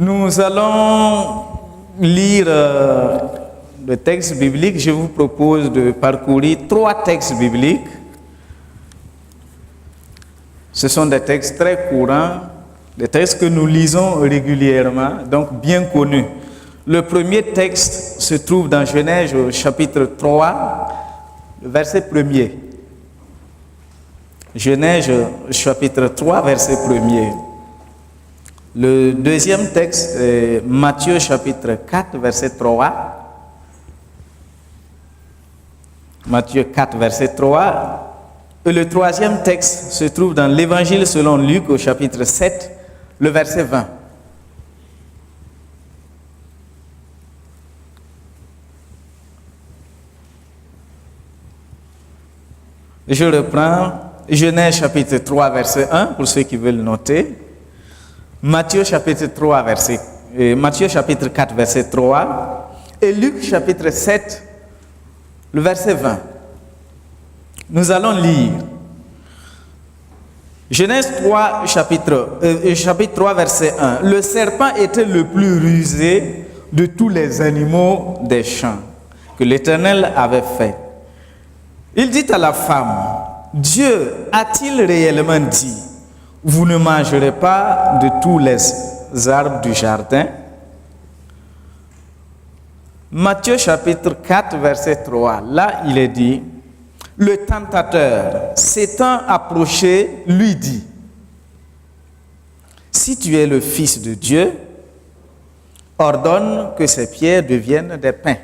Nous allons lire le texte biblique. Je vous propose de parcourir 3 textes bibliques. Ce sont des textes très courants, des textes que nous lisons régulièrement, donc bien connus. Le premier texte se trouve dans Genèse au chapitre 3, le verset 1er. Genèse chapitre 3, verset 1er. Le deuxième texte est Matthieu chapitre 4, verset 3. Matthieu 4, verset 3. Et le troisième texte se trouve dans l'Évangile selon Luc au chapitre 7, le verset 20. Je reprends Genèse chapitre 3, verset 1, pour ceux qui veulent noter. Matthieu chapitre 4, verset 3. Et Luc chapitre 7, le verset 20. Nous allons lire. Genèse 3, chapitre 3, verset 1. Le serpent était le plus rusé de tous les animaux des champs que l'Éternel avait fait. Il dit à la femme, Dieu a-t-il réellement dit, vous ne mangerez pas de tous les arbres du jardin? Matthieu chapitre 4, verset 3. Là, il est dit, le tentateur, s'étant approché, lui dit, si tu es le Fils de Dieu, ordonne que ces pierres deviennent des pains.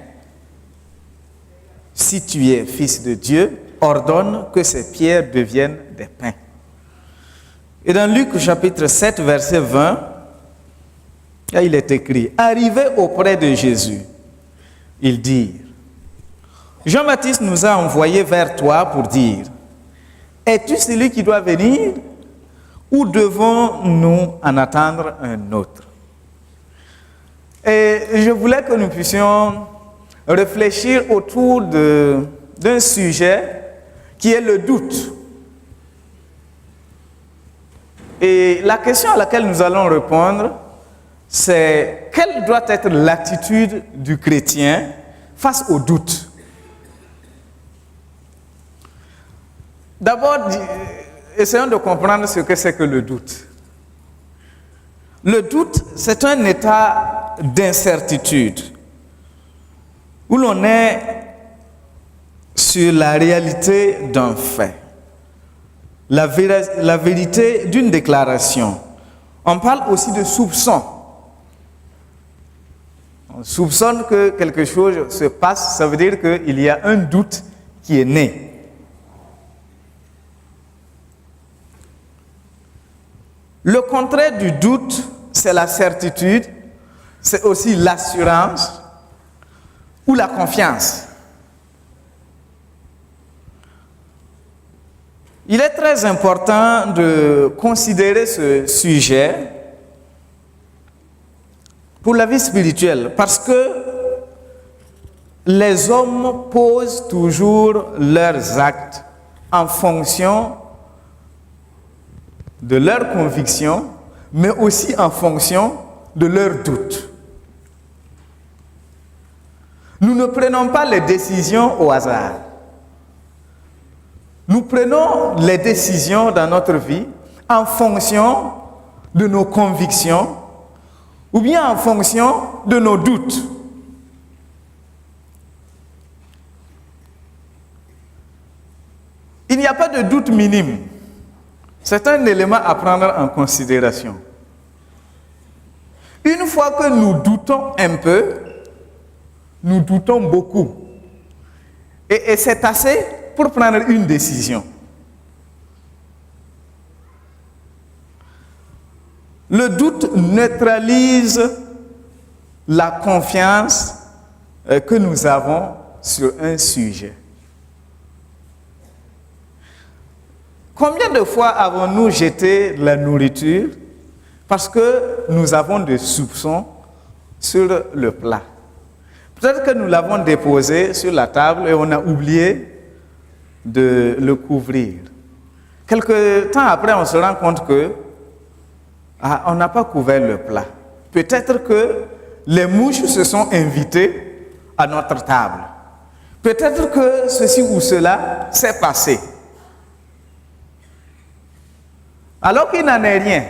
Si tu es Fils de Dieu, ordonne que ces pierres deviennent des pains. Et dans Luc chapitre 7, verset 20, là il est écrit, arrivé auprès de Jésus, ils dirent, Jean-Baptiste nous a envoyés vers toi pour dire, es-tu celui qui doit venir ou devons-nous en attendre un autre? Et je voulais que nous puissions réfléchir autour d'un sujet qui est le doute. Et la question à laquelle nous allons répondre, c'est quelle doit être l'attitude du chrétien face au doute? D'abord, essayons de comprendre ce que c'est que le doute. Le doute, c'est un état d'incertitude où l'on est sur la réalité d'un fait, la vérité d'une déclaration. On parle aussi de soupçon. On soupçonne que quelque chose se passe, ça veut dire qu'il y a un doute qui est né. Le contraire du doute, c'est la certitude, c'est aussi l'assurance ou la confiance. Il est très important de considérer ce sujet pour la vie spirituelle parce que les hommes posent toujours leurs actes en fonction de leurs convictions, mais aussi en fonction de leurs doutes. Nous ne prenons pas les décisions au hasard. Nous prenons les décisions dans notre vie en fonction de nos convictions ou bien en fonction de nos doutes. Il n'y a pas de doute minime. C'est un élément à prendre en considération. Une fois que nous doutons un peu, nous doutons beaucoup. Et c'est assez pour prendre une décision. Le doute neutralise la confiance que nous avons sur un sujet. Combien de fois avons-nous jeté la nourriture parce que nous avons des soupçons sur le plat? Peut-être que nous l'avons déposé sur la table et on a oublié de le couvrir. Quelque temps après, on se rend compte que on n'a pas couvert le plat. Peut-être que les mouches se sont invitées à notre table. Peut-être que ceci ou cela s'est passé. Alors qu'il n'en est rien.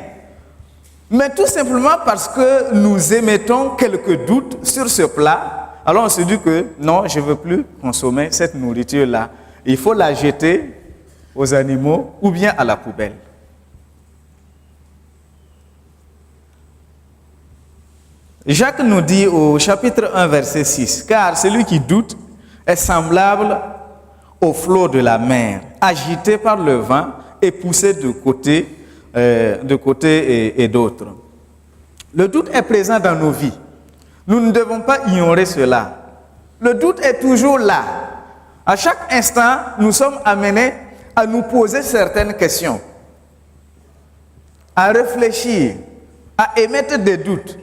Mais tout simplement parce que nous émettons quelques doutes sur ce plat, alors on se dit que non, je ne veux plus consommer cette nourriture-là. Il faut la jeter aux animaux ou bien à la poubelle. Jacques nous dit au chapitre 1, verset 6, « Car celui qui doute est semblable au flot de la mer, agité par le vent et poussé de côté et d'autre. » Le doute est présent dans nos vies. Nous ne devons pas ignorer cela. Le doute est toujours là. À chaque instant, nous sommes amenés à nous poser certaines questions, à réfléchir, à émettre des doutes,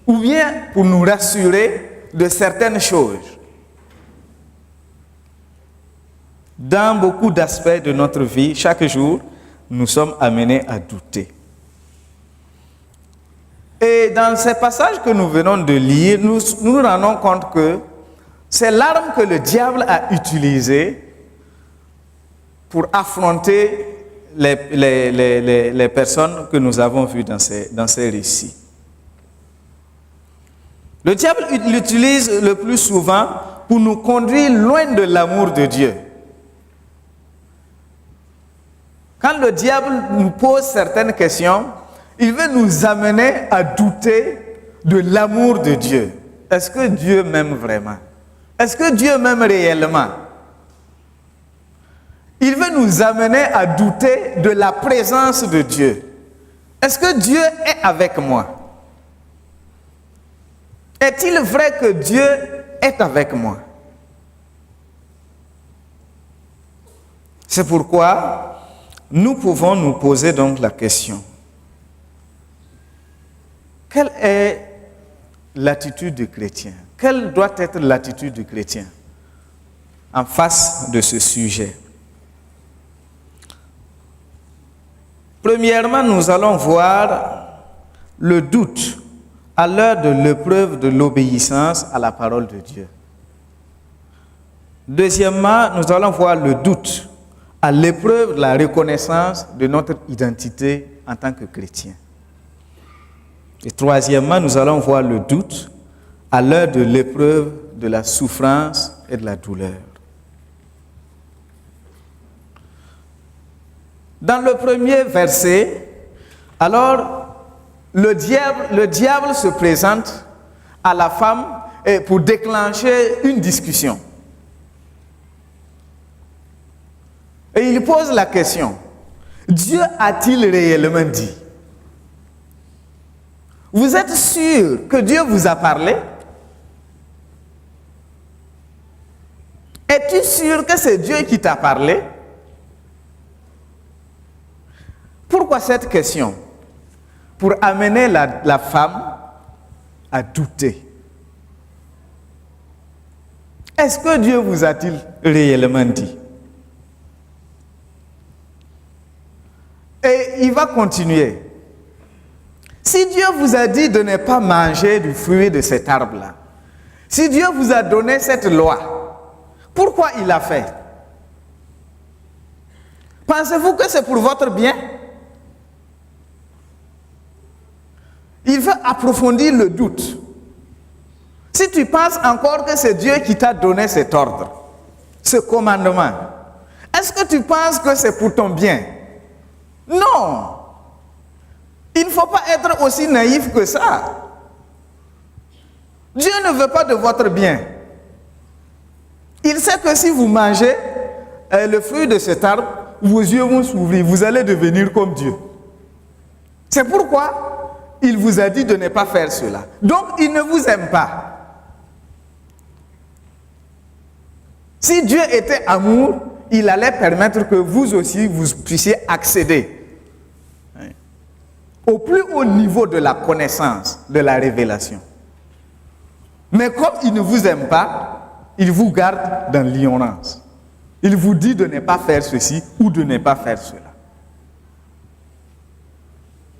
ou bien pour nous rassurer de certaines choses. Dans beaucoup d'aspects de notre vie, chaque jour, nous sommes amenés à douter. Et dans ces passages que nous venons de lire, nous nous rendons compte que c'est l'arme que le diable a utilisée pour affronter les personnes que nous avons vues dans ces récits. Le diable l'utilise le plus souvent pour nous conduire loin de l'amour de Dieu. Quand le diable nous pose certaines questions, il veut nous amener à douter de l'amour de Dieu. Est-ce que Dieu m'aime vraiment? Est-ce que Dieu m'aime réellement? Il veut nous amener à douter de la présence de Dieu. Est-ce que Dieu est avec moi? Est-il vrai que Dieu est avec moi? C'est pourquoi nous pouvons nous poser donc la question. Quelle est l'attitude du chrétien? Quelle doit être l'attitude du chrétien en face de ce sujet? Premièrement, nous allons voir le doute à l'heure de l'épreuve de l'obéissance à la parole de Dieu. Deuxièmement, nous allons voir le doute à l'épreuve de la reconnaissance de notre identité en tant que chrétien. Et troisièmement, nous allons voir le doute à l'heure de l'épreuve de la souffrance et de la douleur. Dans le premier verset, alors, le diable se présente à la femme pour déclencher une discussion. Et il pose la question, Dieu a-t-il réellement dit? Vous êtes sûr que Dieu vous a parlé? Es-tu sûr que c'est Dieu qui t'a parlé? Pourquoi cette question? Pour amener la femme à douter. Est-ce que Dieu vous a-t-il réellement dit? Et il va continuer. Si Dieu vous a dit de ne pas manger du fruit de cet arbre-là, si Dieu vous a donné cette loi, pourquoi il l'a fait? Pensez-vous que c'est pour votre bien? Il veut approfondir le doute. Si tu penses encore que c'est Dieu qui t'a donné cet ordre, ce commandement, est-ce que tu penses que c'est pour ton bien? Non! Il ne faut pas être aussi naïf que ça. Dieu ne veut pas de votre bien. Il sait que si vous mangez le fruit de cet arbre, vos yeux vont s'ouvrir, vous allez devenir comme Dieu. C'est pourquoi il vous a dit de ne pas faire cela. Donc, il ne vous aime pas. Si Dieu était amour, il allait permettre que vous aussi, vous puissiez accéder au plus haut niveau de la connaissance, de la révélation. Mais comme il ne vous aime pas, il vous garde dans l'ignorance. Il vous dit de ne pas faire ceci ou de ne pas faire cela.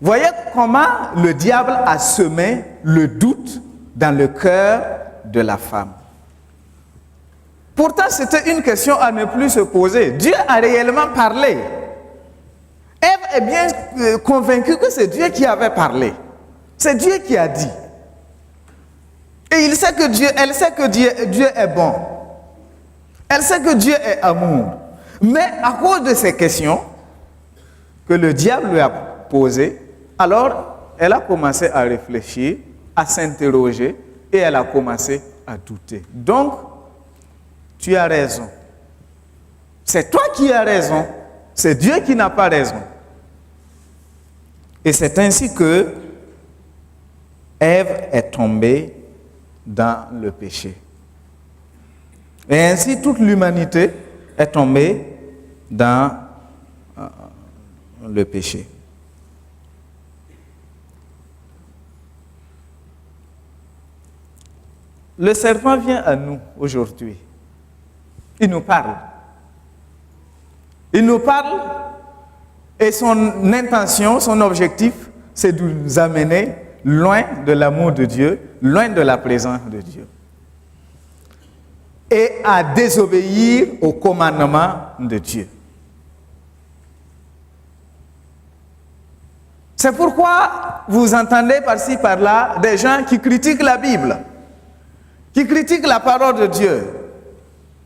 Voyez comment le diable a semé le doute dans le cœur de la femme. Pourtant, c'était une question à ne plus se poser. Dieu a réellement parlé. Ève est bien convaincue que c'est Dieu qui avait parlé. C'est Dieu qui a dit. Et elle sait que Dieu est bon. Elle sait que Dieu est amour. Mais à cause de ces questions que le diable lui a posées, alors elle a commencé à réfléchir, à s'interroger et elle a commencé à douter. Donc, tu as raison. C'est toi qui as raison. C'est Dieu qui n'a pas raison. Et c'est ainsi que Ève est tombée dans le péché. Et ainsi, toute l'humanité est tombée dans le péché. Le serpent vient à nous aujourd'hui. Il nous parle. Il nous parle et son intention, son objectif, c'est de nous amener loin de l'amour de Dieu, loin de la présence de Dieu. Et à désobéir au commandement de Dieu. C'est pourquoi vous entendez par-ci, par-là des gens qui critiquent la Bible, qui critiquent la parole de Dieu.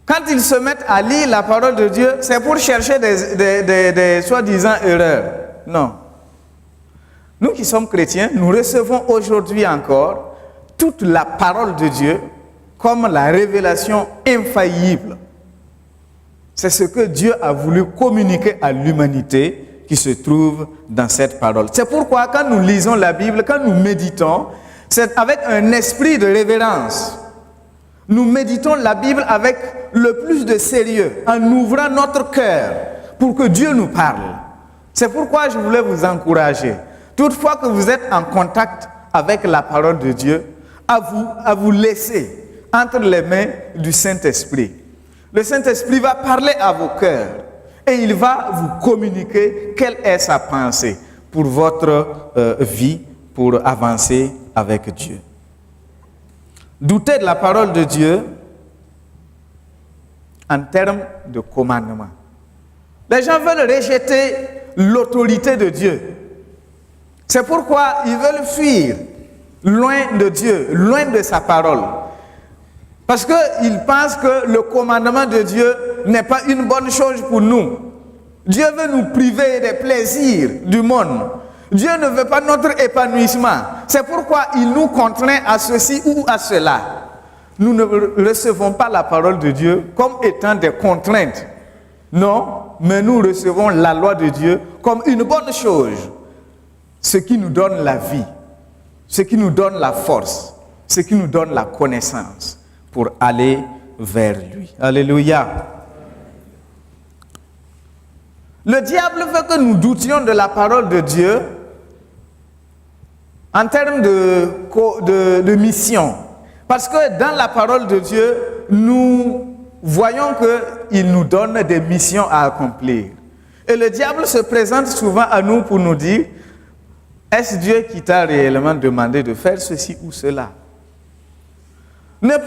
Quand ils se mettent à lire la parole de Dieu, c'est pour chercher des soi-disant erreurs. Non. Nous qui sommes chrétiens, nous recevons aujourd'hui encore toute la parole de Dieu comme la révélation infaillible. C'est ce que Dieu a voulu communiquer à l'humanité qui se trouve dans cette parole. C'est pourquoi quand nous lisons la Bible, quand nous méditons, c'est avec un esprit de révérence. Nous méditons la Bible avec le plus de sérieux, en ouvrant notre cœur pour que Dieu nous parle. C'est pourquoi je voulais vous encourager, toutefois que vous êtes en contact avec la parole de Dieu, à vous laisser entre les mains du Saint-Esprit. Le Saint-Esprit va parler à vos cœurs et il va vous communiquer quelle est sa pensée pour votre vie, pour avancer avec Dieu. Douter de la parole de Dieu en termes de commandement. Les gens veulent rejeter l'autorité de Dieu. C'est pourquoi ils veulent fuir loin de Dieu, loin de sa parole. Parce qu'ils pensent que le commandement de Dieu n'est pas une bonne chose pour nous. Dieu veut nous priver des plaisirs du monde. Dieu ne veut pas notre épanouissement. C'est pourquoi il nous contraint à ceci ou à cela. Nous ne recevons pas la parole de Dieu comme étant des contraintes. Non, mais nous recevons la loi de Dieu comme une bonne chose. Ce qui nous donne la vie, ce qui nous donne la force, ce qui nous donne la connaissance pour aller vers lui. Alléluia. Le diable veut que nous doutions de la parole de Dieu en termes de mission. Parce que dans la parole de Dieu, nous voyons qu'il nous donne des missions à accomplir. Et le diable se présente souvent à nous pour nous dire, est-ce Dieu qui t'a réellement demandé de faire ceci ou cela? Ne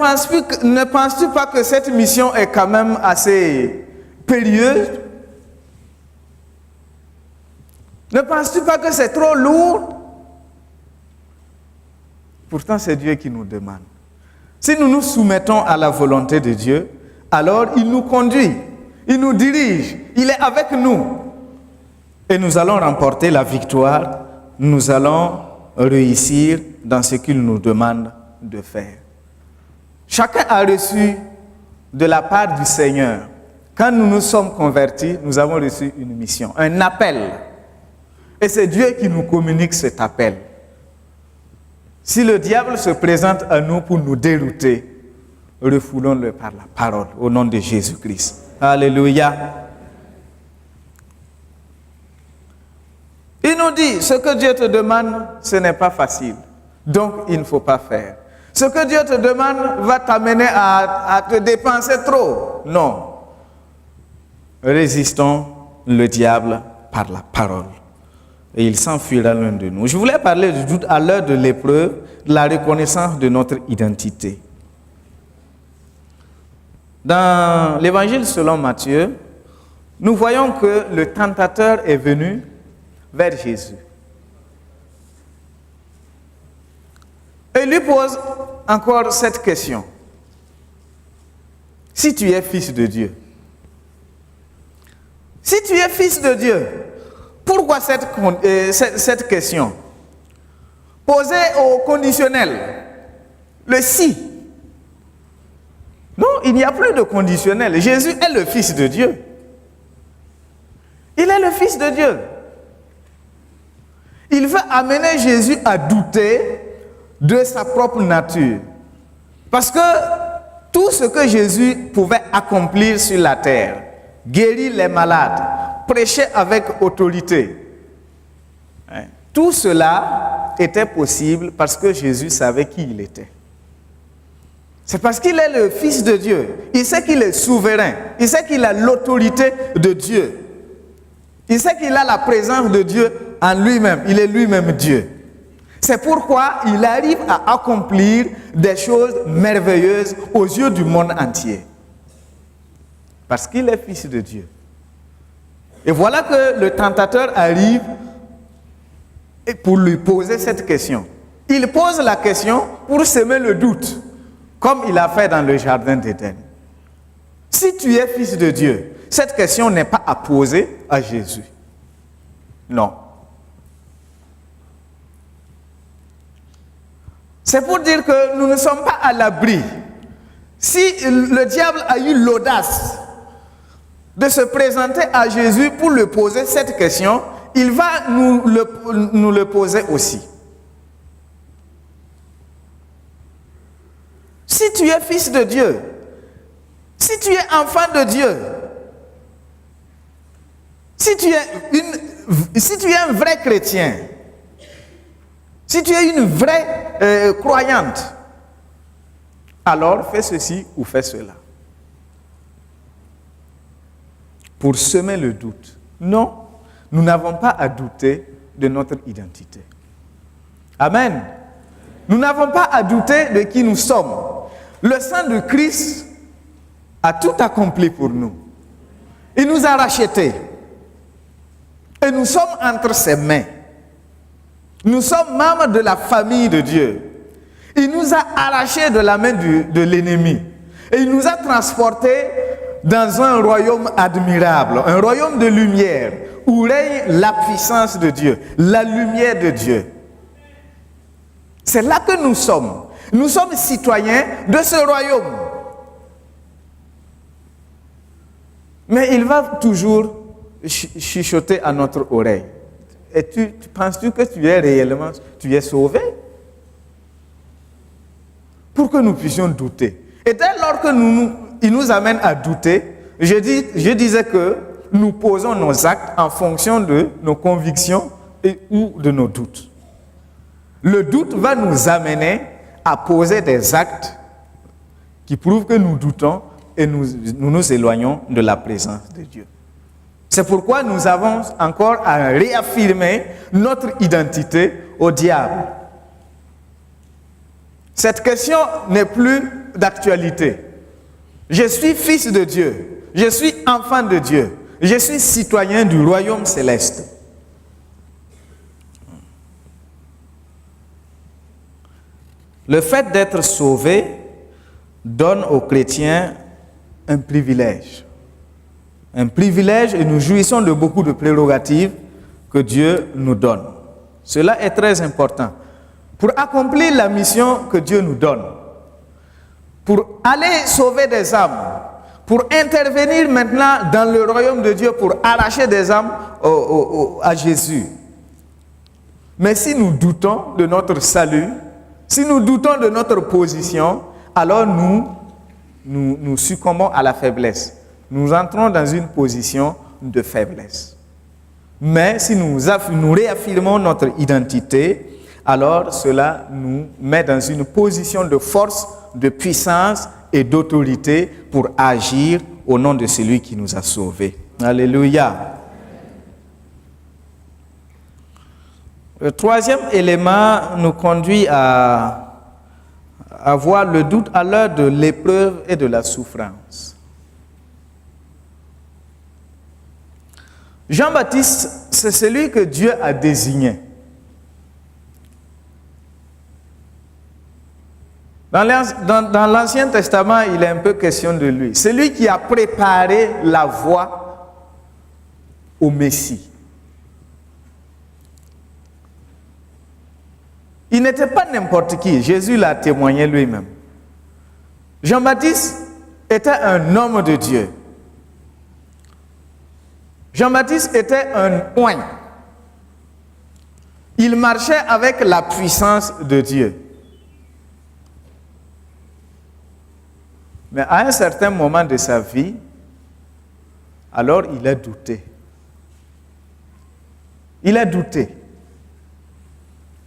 penses-tu pas que cette mission est quand même assez périlleuse? Ne penses-tu pas que c'est trop lourd? Pourtant, c'est Dieu qui nous demande. Si nous nous soumettons à la volonté de Dieu, alors il nous conduit, il nous dirige, il est avec nous. Et nous allons remporter la victoire, nous allons réussir dans ce qu'il nous demande de faire. Chacun a reçu de la part du Seigneur. Quand nous nous sommes convertis, nous avons reçu une mission, un appel. Et c'est Dieu qui nous communique cet appel. Si le diable se présente à nous pour nous dérouter, refoulons-le par la parole, au nom de Jésus-Christ. Alléluia. Il nous dit, ce que Dieu te demande, ce n'est pas facile. Donc, il ne faut pas faire. Ce que Dieu te demande va t'amener à te dépenser trop. Non. Résistons le diable par la parole. et il s'enfuira l'un de nous. Je voulais parler du doute à l'heure de l'épreuve, de la reconnaissance de notre identité. Dans l'évangile selon Matthieu, nous voyons que le tentateur est venu vers Jésus. Et lui pose encore cette question. Si tu es fils de Dieu, si tu es fils de Dieu, pourquoi cette question? Posée au conditionnel, le si. Non, il n'y a plus de conditionnel. Jésus est le fils de Dieu. Il est le fils de Dieu. Il veut amener Jésus à douter de sa propre nature. Parce que tout ce que Jésus pouvait accomplir sur la terre, guérir les malades, prêcher avec autorité, tout cela était possible parce que Jésus savait qui il était. C'est parce qu'il est le Fils de Dieu. Il sait qu'il est souverain. Il sait qu'il a l'autorité de Dieu. Il sait qu'il a la présence de Dieu en lui-même. Il est lui-même Dieu. C'est pourquoi il arrive à accomplir des choses merveilleuses aux yeux du monde entier. Parce qu'il est Fils de Dieu. Et voilà que le tentateur arrive pour lui poser cette question. Il pose la question pour semer le doute, comme il a fait dans le jardin d'Éden. Si tu es Fils de Dieu, cette question n'est pas à poser à Jésus. Non. C'est pour dire que nous ne sommes pas à l'abri. Si le diable a eu l'audace de se présenter à Jésus pour lui poser cette question, il va nous le poser aussi. Si tu es fils de Dieu, si tu es enfant de Dieu, si tu es un vrai chrétien, si tu es une vraie croyante, alors fais ceci ou fais cela. Pour semer le doute. Non, nous n'avons pas à douter de notre identité. Amen. Nous n'avons pas à douter de qui nous sommes. Le sang de Christ a tout accompli pour nous. Il nous a rachetés. Et nous sommes entre ses mains. Nous sommes membres de la famille de Dieu. Il nous a arrachés de la main de l'ennemi. Et il nous a transportés dans un royaume admirable, un royaume de lumière, où règne la puissance de Dieu, la lumière de Dieu. C'est là que nous sommes. Nous sommes citoyens de ce royaume. Mais il va toujours chuchoter à notre oreille. Et penses-tu que tu es sauvé? Pour que nous puissions douter. Et dès lors que il nous amène à douter, je disais que nous posons nos actes en fonction de nos convictions ou de nos doutes. Le doute va nous amener à poser des actes qui prouvent que nous doutons et nous éloignons de la présence de Dieu. C'est pourquoi nous avons encore à réaffirmer notre identité au diable. Cette question n'est plus d'actualité. Je suis fils de Dieu. Je suis enfant de Dieu. Je suis citoyen du royaume céleste. Le fait d'être sauvé donne aux chrétiens un privilège. Un privilège et nous jouissons de beaucoup de prérogatives que Dieu nous donne. Cela est très important. Pour accomplir la mission que Dieu nous donne, pour aller sauver des âmes, pour intervenir maintenant dans le royaume de Dieu, pour arracher des âmes à Jésus. Mais si nous doutons de notre salut, si nous doutons de notre position, alors nous succombons à la faiblesse. Nous entrons dans une position de faiblesse. Mais si nous réaffirmons notre identité, alors cela nous met dans une position de force, de puissance et d'autorité pour agir au nom de celui qui nous a sauvés. Alléluia. Le troisième élément nous conduit à voir le doute à l'heure de l'épreuve et de la souffrance. Jean-Baptiste, c'est celui que Dieu a désigné. Dans l'Ancien Testament, il est un peu question de lui. C'est lui qui a préparé la voie au Messie. Il n'était pas n'importe qui. Jésus l'a témoigné lui-même. Jean-Baptiste était un homme de Dieu. Jean-Baptiste était un oint. Il marchait avec la puissance de Dieu. Mais à un certain moment de sa vie, alors il a douté. Il a douté.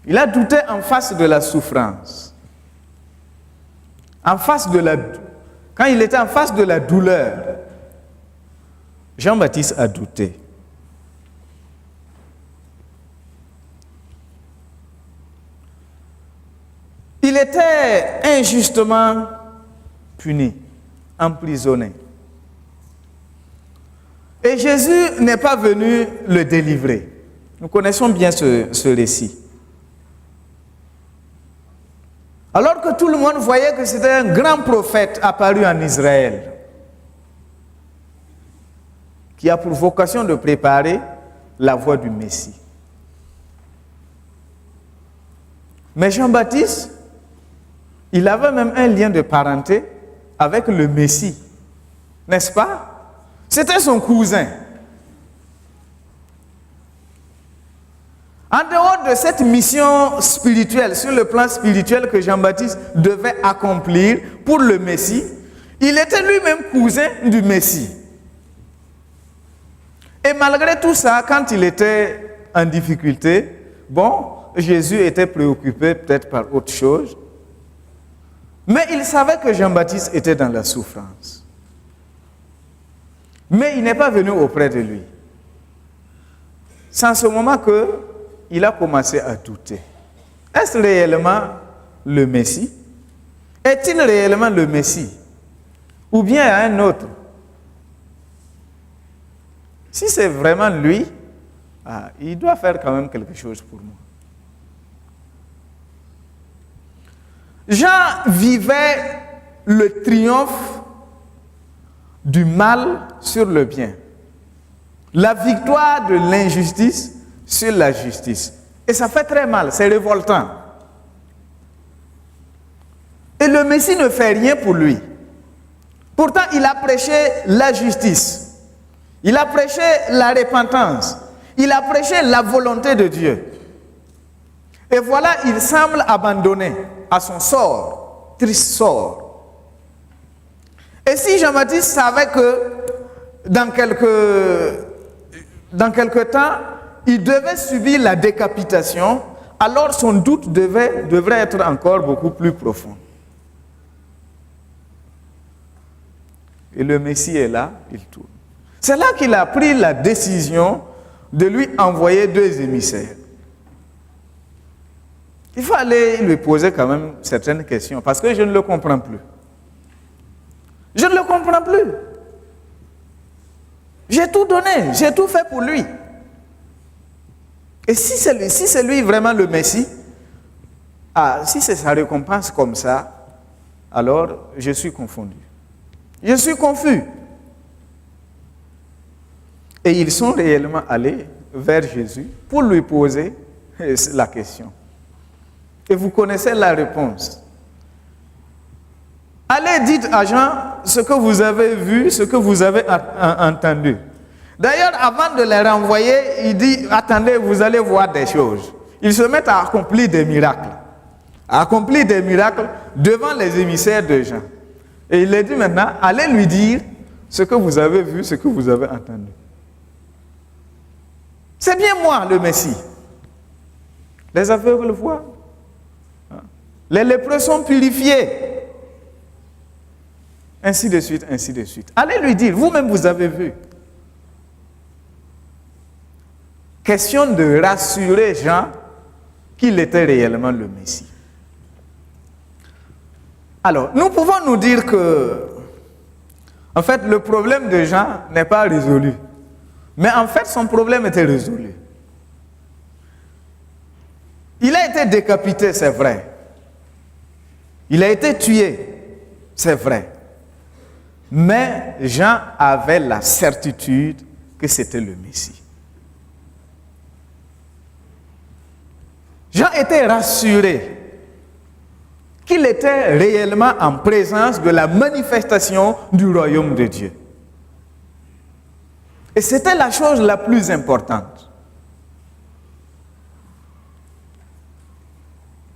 Il a douté en face de la souffrance. Quand il était en face de la douleur, Jean-Baptiste a douté. Il était injustement puni, emprisonné. Et Jésus n'est pas venu le délivrer. Nous connaissons bien ce récit. Alors que tout le monde voyait que c'était un grand prophète apparu en Israël, qui a pour vocation de préparer la voie du Messie. Mais Jean-Baptiste, il avait même un lien de parenté avec le Messie, n'est-ce pas? C'était son cousin. En dehors de cette mission spirituelle, sur le plan spirituel que Jean-Baptiste devait accomplir pour le Messie, il était lui-même cousin du Messie. Et malgré tout ça, quand il était en difficulté, Jésus était préoccupé peut-être par autre chose, mais il savait que Jean-Baptiste était dans la souffrance. Mais il n'est pas venu auprès de lui. C'est en ce moment qu'il a commencé à douter. Est-ce réellement le Messie? Est-il réellement le Messie? Ou bien un autre? Si c'est vraiment lui, il doit faire quand même quelque chose pour moi. Jean vivait le triomphe du mal sur le bien. La victoire de l'injustice sur la justice. Et ça fait très mal, c'est révoltant. Et le Messie ne fait rien pour lui. Pourtant, il a prêché la justice. Il a prêché la repentance. Il a prêché la volonté de Dieu. Et voilà, il semble abandonné à son sort, triste sort. Et si Jean-Baptiste savait que dans quelque temps, il devait subir la décapitation, alors son doute devrait être encore beaucoup plus profond. Et le Messie est là, il tourne. C'est là qu'il a pris la décision de lui envoyer 2 émissaires. Il faut aller lui poser quand même certaines questions, parce que je ne le comprends plus. Je ne le comprends plus. J'ai tout donné, j'ai tout fait pour lui. Et si c'est lui vraiment le Messie, si c'est sa récompense comme ça, alors je suis confondu. Je suis confus. Et ils sont réellement allés vers Jésus pour lui poser la question. Et vous connaissez la réponse. Allez, dites à Jean ce que vous avez vu, ce que vous avez entendu. D'ailleurs, avant de les renvoyer, il dit, attendez, vous allez voir des choses. Ils se mettent à accomplir des miracles. À accomplir des miracles devant les émissaires de Jean. Et il leur dit maintenant, allez lui dire ce que vous avez vu, ce que vous avez entendu. C'est bien moi, le Messie. Les aveugles voient. Les lépreux sont purifiés. Ainsi de suite, ainsi de suite. Allez lui dire, vous-même vous avez vu. Question de rassurer Jean qu'il était réellement le Messie. Alors, nous pouvons nous dire que, en fait, le problème de Jean n'est pas résolu. Mais en fait, son problème était résolu. Il a été décapité, c'est vrai. Il a été tué, c'est vrai. Mais Jean avait la certitude que c'était le Messie. Jean était rassuré qu'il était réellement en présence de la manifestation du royaume de Dieu. Et c'était la chose la plus importante.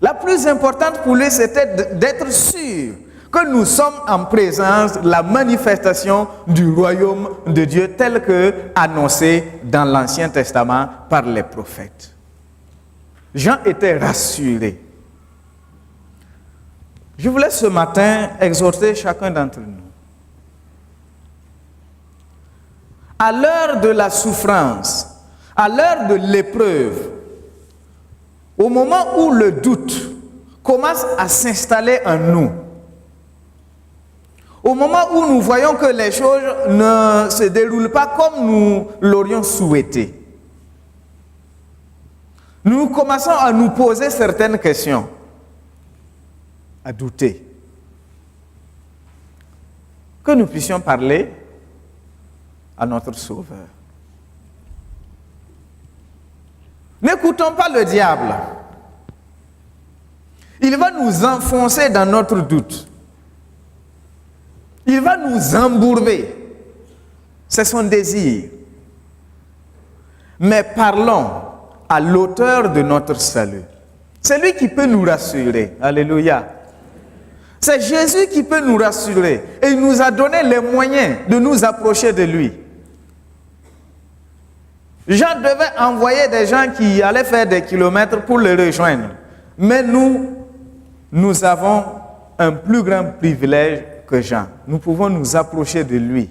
La plus importante pour lui, c'était d'être sûr que nous sommes en présence de la manifestation du royaume de Dieu tel que annoncé dans l'Ancien Testament par les prophètes. Jean était rassuré. Je voulais ce matin exhorter chacun d'entre nous. À l'heure de la souffrance, à l'heure de l'épreuve, au moment où le doute commence à s'installer en nous, au moment où nous voyons que les choses ne se déroulent pas comme nous l'aurions souhaité, nous commençons à nous poser certaines questions, à douter. Que nous puissions parler à notre Sauveur. N'écoutons pas le diable. Il va nous enfoncer dans notre doute. Il va nous embourber. C'est son désir. Mais parlons à l'auteur de notre salut. C'est lui qui peut nous rassurer. Alléluia. C'est Jésus qui peut nous rassurer. Et il nous a donné les moyens de nous approcher de lui. Jean devait envoyer des gens qui allaient faire des kilomètres pour le rejoindre. Mais nous avons un plus grand privilège que Jean. Nous pouvons nous approcher de lui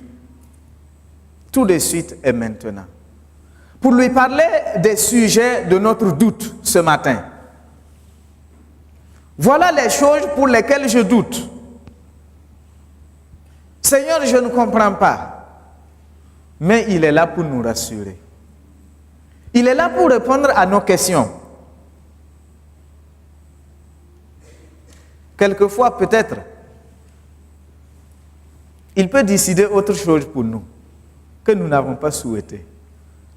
tout de suite et maintenant. Pour lui parler des sujets de notre doute ce matin. Voilà les choses pour lesquelles je doute. Seigneur, je ne comprends pas. Mais il est là pour nous rassurer. Il est là pour répondre à nos questions. Quelquefois, peut-être, il peut décider autre chose pour nous que nous n'avons pas souhaité.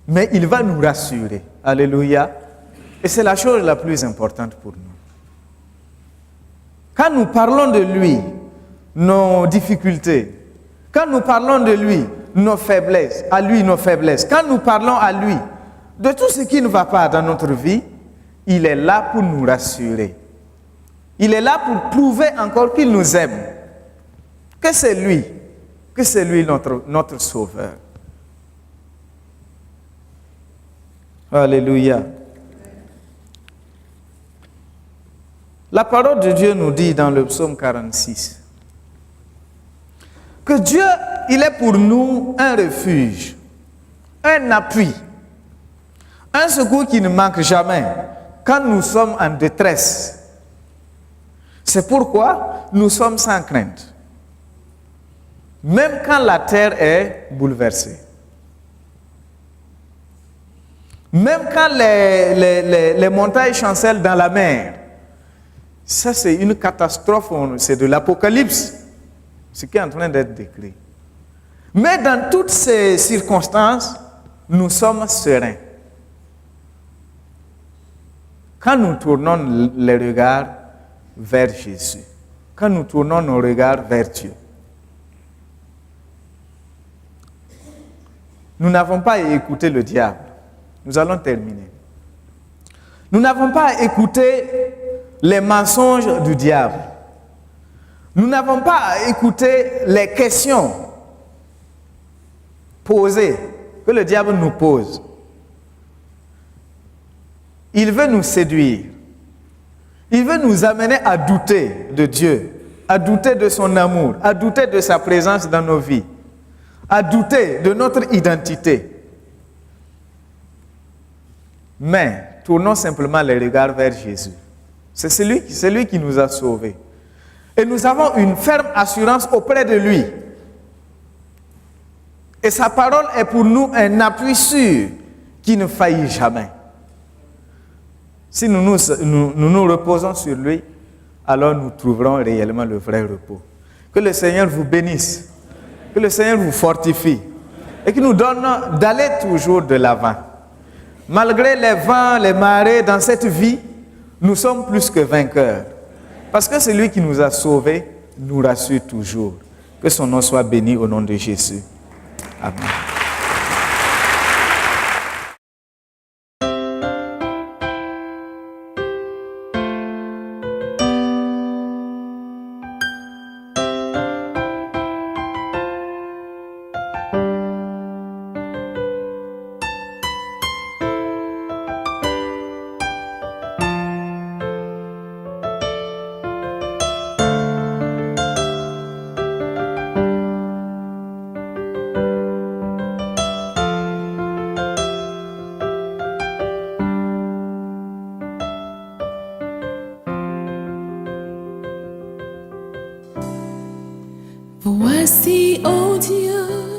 Mais il va nous rassurer. Alléluia. Et c'est la chose la plus importante pour nous. Quand nous parlons de lui, nos difficultés, quand nous parlons de lui, nos faiblesses, à lui nos faiblesses, quand nous parlons à lui de tout ce qui ne va pas dans notre vie, il est là pour nous rassurer. Il est là pour prouver encore qu'il nous aime. Que c'est lui notre Sauveur. Alléluia. La parole de Dieu nous dit dans le psaume 46 que Dieu, il est pour nous un refuge, un appui, un secours qui ne manque jamais quand nous sommes en détresse. C'est pourquoi nous sommes sans crainte, même quand la terre est bouleversée. Même quand les montagnes chancellent dans la mer. Ça, c'est une catastrophe, c'est de l'Apocalypse, ce qui est en train d'être décrit. Mais dans toutes ces circonstances, nous sommes sereins. Quand nous tournons les regards vers Jésus, quand nous tournons nos regards vers Dieu, nous n'avons pas à écouter le diable. Nous allons terminer. Nous n'avons pas à écouter les mensonges du diable. Nous n'avons pas à écouter les questions posées que le diable nous pose. Il veut nous séduire. Il veut nous amener à douter de Dieu, à douter de son amour, à douter de sa présence dans nos vies, à douter de notre identité. Mais tournons simplement les regards vers Jésus. C'est celui qui nous a sauvés. Et nous avons une ferme assurance auprès de lui. Et sa parole est pour nous un appui sûr qui ne faillit jamais. Si nous nous reposons sur lui, alors nous trouverons réellement le vrai repos. Que le Seigneur vous bénisse, que le Seigneur vous fortifie et qu'il nous donne d'aller toujours de l'avant. Malgré les vents, les marées dans cette vie, nous sommes plus que vainqueurs. Parce que celui qui nous a sauvés nous rassure toujours. Que son nom soit béni au nom de Jésus. Amen. Voici, ô Dieu,